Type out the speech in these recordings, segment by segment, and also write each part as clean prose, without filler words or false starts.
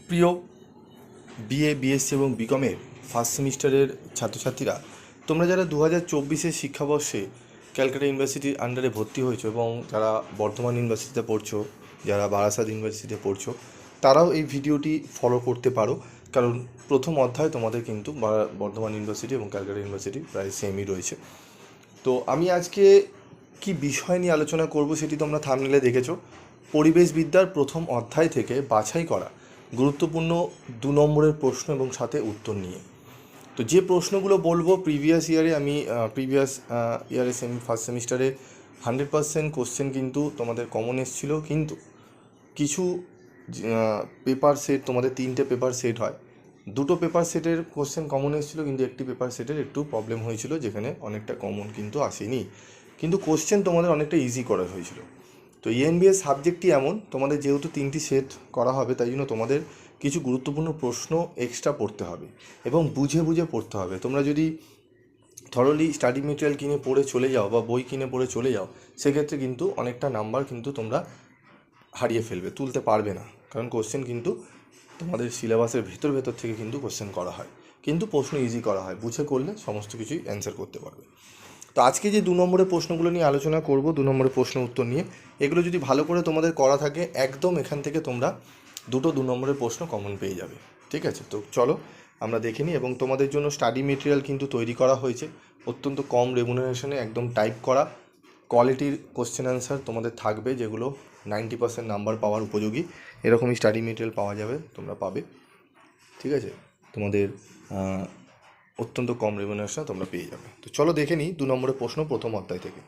প্রিয় BA BSc এবং বিকমের first সেমিস্টারের ছাত্রছাত্রীরা, তোমরা যারা 2024-এর শিক্ষাবর্ষে ক্যালকাটা ইউনিভার্সিটির আন্ডারে ভর্তি হয়েছো এবং যারা বর্ধমান ইউনিভার্সিটিতে পড়ছো, যারা বারাসাত ইউনিভার্সিটিতে পড়ছো, তারাও এই ভিডিওটি ফলো করতে পারো। কারণ প্রথম অধ্যায় তোমাদের কিন্তু বর্ধমান ইউনিভার্সিটি এবং ক্যালকাটা ইউনিভার্সিটি প্রায় সেমই রয়েছে। তো আমি আজকে কি বিষয় নিয়ে আলোচনা করব সেটি তোমরা থাম্বনেলে দেখেছো। পরিবেশবিদ্যার প্রথম অধ্যায় থেকে বাছাই করা গুরুত্বপূর্ণ 2 নম্বরের প্রশ্ন এবং সাথে উত্তর নিয়ে। তো যে প্রশ্নগুলো বলবো প্রিভিয়াস ইয়ারে ফার্স্ট সেমিস্টারে 100% কোশ্চেন কিন্তু তোমাদের কমন এসেছিলো, কিন্তু কিছু পেপার সেট, তোমাদের 3টে পেপার সেট হয়, 2টো পেপার সেটের কোশ্চেন কমন এসেছিলো, কিন্তু একটি পেপার সেটের একটু প্রবলেম হয়েছিল, যেখানে অনেকটা কমন কিন্তু আসেনি, কিন্তু কোশ্চেন তোমাদের অনেকটা ইজি করা হয়েছিল। তো ইএনবিএস সাবজেক্টটি এমন, তোমাদের যেহেতু 3টি সেট করা হবে, তাই জন্য তোমাদের কিছু গুরুত্বপূর্ণ প্রশ্ন এক্সট্রা পড়তে হবে এবং বুঝে বুঝে পড়তে হবে। তোমরা যদি থরলি স্টাডি মেটেরিয়াল কিনে পড়ে চলে যাও বা বই কিনে পড়ে চলে যাও, সেক্ষেত্রে কিন্তু অনেকটা নাম্বার কিন্তু তোমরা হারিয়ে ফেলবে, তুলতে পারবে না। কারণ কোশ্চেন কিন্তু তোমাদের সিলেবাসের ভেতর থেকে কিন্তু কোশ্চেন করা হয়, কিন্তু প্রশ্ন ইজি করা হয়, বুঝে করলে সমস্ত কিছুই অ্যান্সার করতে পারবে। তো আজকে যে 2 নম্বরের প্রশ্নগুলো নিয়ে আলোচনা করব, 2 নম্বরের প্রশ্ন উত্তর নিয়ে, এগুলো যদি ভালো করে তোমাদের করা থাকে, একদম এখান থেকে তোমরা 2 নম্বরের প্রশ্ন কমন পেয়ে যাবে। ঠিক আছে, তো চলো আমরা দেখে নিই। এবং তোমাদের জন্য স্টাডি মেটেরিয়াল কিন্তু তৈরি করা হয়েছে, অত্যন্ত কম রেমুনারেশনে, একদম টাইপ করা কোয়ালিটির কোশ্চেন অ্যান্সার তোমাদের থাকবে, যেগুলো 90% নাম্বার পাওয়ার উপযোগী। এরকমই স্টাডি মেটেরিয়াল পাওয়া যাবে, তোমরা পাবে। ঠিক আছে, তোমাদের অত্যন্ত কম রেমুনারেশন তোমরা পেয়ে যাবে। তো চলো দেখে নিই 2 নম্বরের প্রশ্ন প্রথম অধ্যায় থেকে।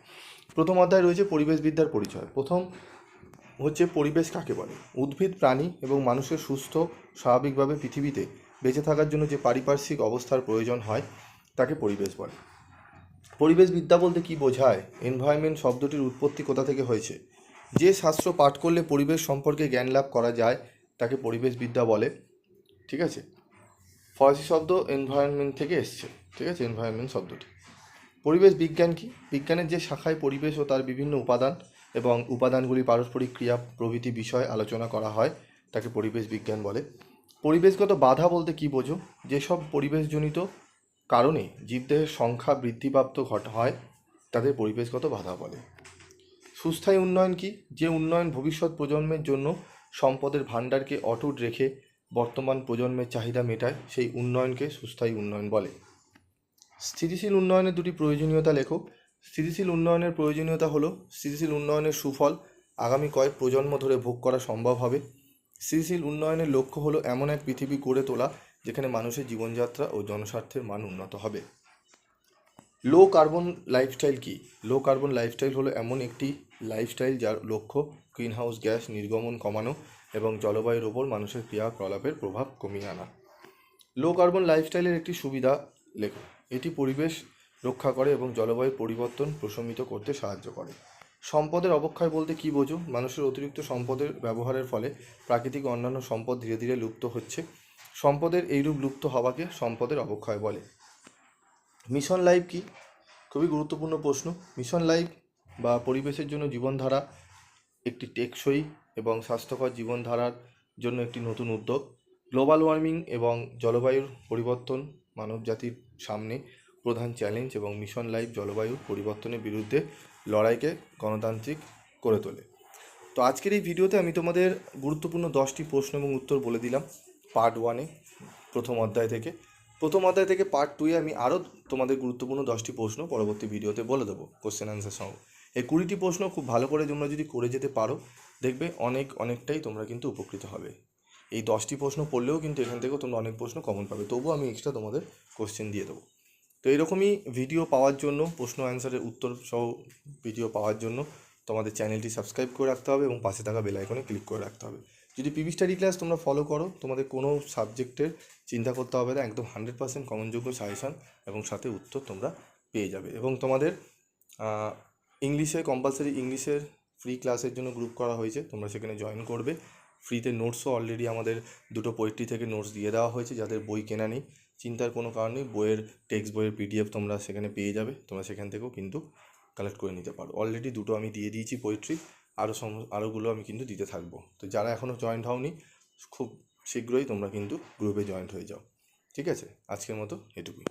প্রথম অধ্যায় রয়েছে পরিবেশবিদ্যার পরিচয়। প্রথম হচ্ছে পরিবেশ কাকে বলে। উদ্ভিদ, প্রাণী এবং মানুষের সুস্থ স্বাভাবিকভাবে পৃথিবীতে বেঁচে থাকার জন্য যে পারিপার্শ্বিক অবস্থার প্রয়োজন হয় তাকে পরিবেশ বলে। পরিবেশবিদ্যা বলতে কি বোঝায়? এনভায়রনমেন্ট শব্দটির উৎপত্তি কোথা থেকে হয়েছে? যে শাস্ত্র পাঠ করলে পরিবেশ সম্পর্কে জ্ঞান লাভ করা যায় তাকে পরিবেশবিদ্যা বলে। ঠিক আছে, ফরাসি শব্দ এনভায়রনমেন্ট থেকে এসছে। ঠিক আছে, এনভায়রনমেন্ট শব্দটি। পরিবেশ বিজ্ঞান কি? বিজ্ঞানের যে শাখায় পরিবেশ ও তার বিভিন্ন উপাদান এবং উপাদানগুলি পারস্পরিক ক্রিয়া প্রভৃতি বিষয় আলোচনা করা হয় তাকে পরিবেশ বিজ্ঞান বলে। পরিবেশগত বাধা বলতে কি বোঝো? যেসব পরিবেশজনিত কারণে জীবদেহের সংখ্যা বৃদ্ধিপ্রাপ্ত হয় তাদের পরিবেশগত বাধা বলে। সুস্থায়ী উন্নয়ন কি? যে উন্নয়ন ভবিষ্যৎ প্রজন্মের জন্য সম্পদের ভাণ্ডারকে অটুট রেখে বর্তমান প্রজন্মের চাহিদা মেটায়, সেই উন্নয়নকে সুস্থায়ী উন্নয়ন বলে। স্থিতিশীল উন্নয়নের 2টি প্রয়োজনীয়তা লেখো। স্থিতিশীল উন্নয়নের প্রয়োজনীয়তা হলো স্থিতিশীল উন্নয়নের সুফল আগামী কয়েক প্রজন্ম ধরে ভোগ করা সম্ভব হবে। স্থিতিশীল উন্নয়নের লক্ষ্য হলো এমন এক পৃথিবী গড়ে তোলা যেখানে মানুষের জীবনযাত্রা ও জনস্বার্থের মান উন্নত হবে। লো কার্বন লাইফস্টাইল কি? লো কার্বন লাইফস্টাইল হলো এমন একটি লাইফস্টাইল যার লক্ষ্য গ্রিনহাউস গ্যাস নির্গমন কমানো এবং জলবায়ুর ওপর মানুষের ক্রিয়াকলাপের প্রভাব কমিয়ে আনা। লো কার্বন লাইফস্টাইলের একটি সুবিধা লেখো। এটি পরিবেশ রক্ষা করে এবং জলবায়ু পরিবর্তন প্রশমিত করতে সাহায্য করে। সম্পদের অবক্ষয় বলতে কী বোঝো? মানুষের অতিরিক্ত সম্পদের ব্যবহারের ফলে প্রাকৃতিক অন্যান্য সম্পদ ধীরে ধীরে লুপ্ত হচ্ছে। সম্পদের এইরূপ লুপ্ত হওয়াকে সম্পদের অবক্ষয় বলে। মিশন লাইফ কি? খুবই গুরুত্বপূর্ণ প্রশ্ন। মিশন লাইফ বা পরিবেশের জন্য জীবনধারা একটি টেকসই এবং স্বাস্থ্যকর জীবনধারার জন্য একটি নতুন উদ্যোগ। গ্লোবাল ওয়ার্মিং এবং জলবায়ুর পরিবর্তন মানবজাতির সামনে প্রধান চ্যালেঞ্জ এবং মিশন লাইফ জলবায়ুর পরিবর্তনের বিরুদ্ধে লড়াইকে গণতান্ত্রিক করে তোলে। তো আজকের এই ভিডিওতে আমি তোমাদের গুরুত্বপূর্ণ 10টি প্রশ্ন এবং উত্তর বলে দিলাম পার্ট 1-এ, প্রথম অধ্যায় থেকে। প্রথম অধ্যায় থেকে পার্ট 2-এ আমি আরও তোমাদের গুরুত্বপূর্ণ 10টি প্রশ্ন পরবর্তী ভিডিওতে বলে দেবো কোশ্চেন অ্যান্সার সহ। এই 20টি প্রশ্ন খুব ভালো করে তোমরা যদি করে যেতে পারো, দেখবে অনেকটাই তোমরা কিন্তু উপকৃত হবে। এই 10টি প্রশ্ন পড়লেও কিন্তু এখান থেকেও তোমরা অনেক প্রশ্ন কমন পাবে, তবুও আমি এক্সট্রা তোমাদের কোশ্চেন দিয়ে দেবো। তো এরকমই ভিডিও পাওয়ার জন্য, প্রশ্ন অ্যান্সারের উত্তর সহ ভিডিও পাওয়ার জন্য তোমাদের চ্যানেলটি সাবস্ক্রাইব করে রাখতে হবে এবং পাশে থাকা বেল আইকনে ক্লিক করে রাখতে হবে। যদি পিভি স্টাডি ক্লাস তোমরা ফলো করো, তোমাদের কোনো সাবজেক্টের চিন্তা করতে হবে না, একদম 100% কমনযোগ্য সাজেশান এবং সাথে উত্তর তোমরা পেয়ে যাবে। এবং তোমাদের ইংলিশে কম্পালসারি ইংলিশের ফ্রি ক্লাসের জন্য গ্রুপ করা হয়েছে, তোমরা সেখানে জয়েন করবে। ফ্রিতে নোটসও অলরেডি আমাদের 2টো পোয়েট্রি থেকে নোটস দিয়ে দেওয়া হয়েছে, যাদের বই কেনা নেই চিন্তার কোনো কারণ নেই, বইয়ের টেক্সট বইয়ের পিডিএফ তোমরা সেখানে পেয়ে যাবে, তোমরা সেখান থেকেও কিন্তু কালেক্ট করে নিতে পারো। অলরেডি 2টো আমি দিয়ে দিয়েছি পোয়েট্রি, আরোগুলো আমি কিন্তু দিতে থাকবো। তো যারা এখনও জয়েন্ট হওনি, খুব শীঘ্রই তোমরা কিন্তু গ্রুপে জয়েন্ট হয়ে যাও। ঠিক আছে, আজকের মতো এটুকুই।